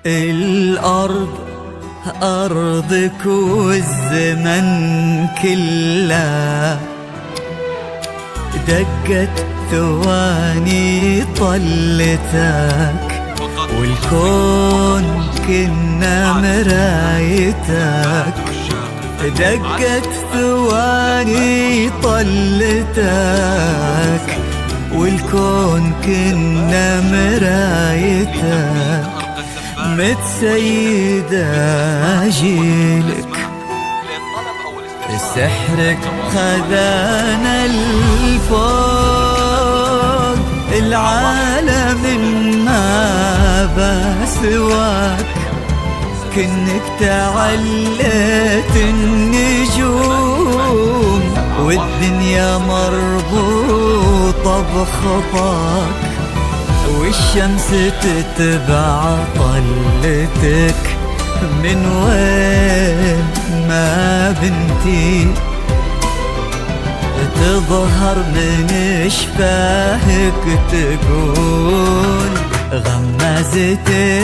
الأرض أرضك والزمن كله دقت ثواني طلتك، والكون كنا مرايتك. دقت ثواني طلتك، والكون كنا مرايتك. متسيدة جيلك سحرك خذانا الفوق، العالم ما بسواك. كنك تعلت النجوم، والدنيا مربوطة بخطاك، والشمس تتبع طلتك. من وين ما بنتي تظهر من شفاهك، تقول غمازتينك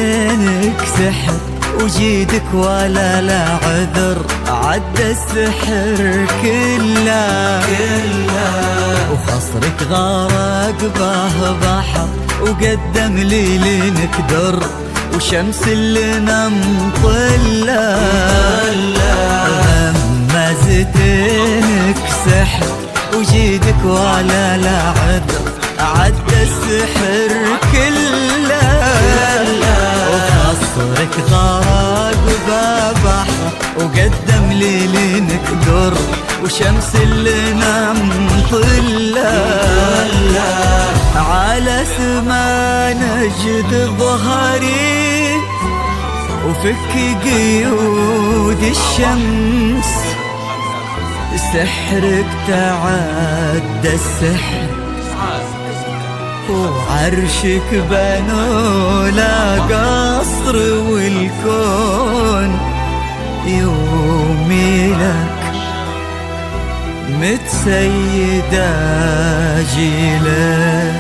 سحر، وجيدك ولا لا عذر. عدى السحر كله وخصرك غرق به بحر، وقدم ليلك در، وشمس اللي نمطلة. غمازتينك سحر، وجيدك ولا لا عذر. عدى السحر كله وخصرك غرق ببحر، وقدم ليلك در، وشمس اللي نمطلة. على سما نجد ظهري، وفك قيود الشمس. سحرك تعدى السحر، وعرشك بنوا لا قصر، والكون يومي لك متسيدة جيلك.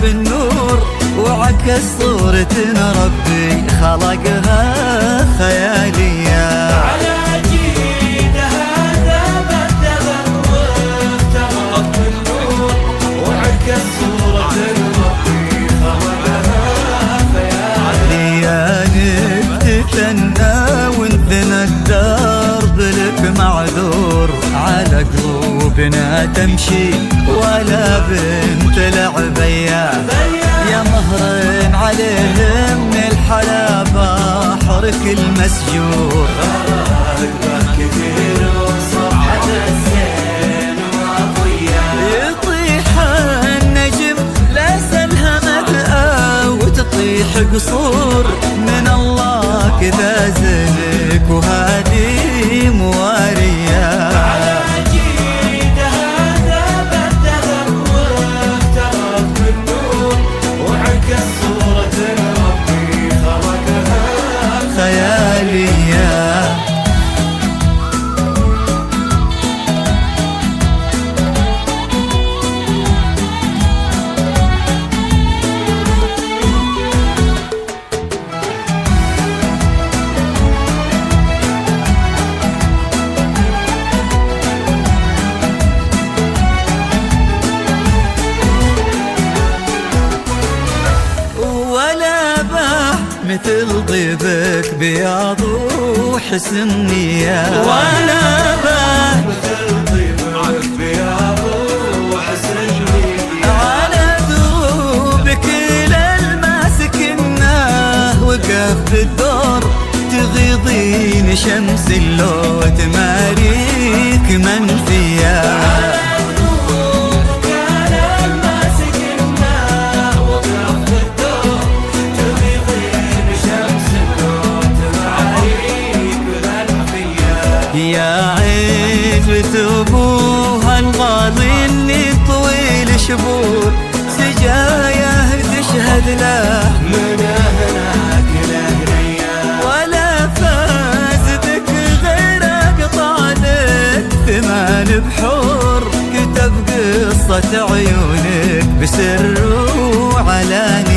بالنور وعكس صورة ربي خلقها خيالية. على جيدها ذاب الذهب واختلط بالنور، وعكس صورة ربي خلقها خيالية. نتثنى ونثنى الدرب لك معذور، على قلوبنا تمشي ولا بنت لعبية. يا مهر عليهم من الحلا بحرك المسجور، كثير وصعد الزين وضيا. يطيح النجم لا سلهمت وتطيح قصور، من الله كذا زلك وهادي موارية. مثل ضيبك بياض وحسن نية، وانا باه مثل ضيبك بياض وحسن نية. على دروبك للماسكناه وقف بالدور، تغيضين شمس اللو تماريك منفية. على دروبك للماسكناه وقف بالدور، تغيضين بسر وعلانية.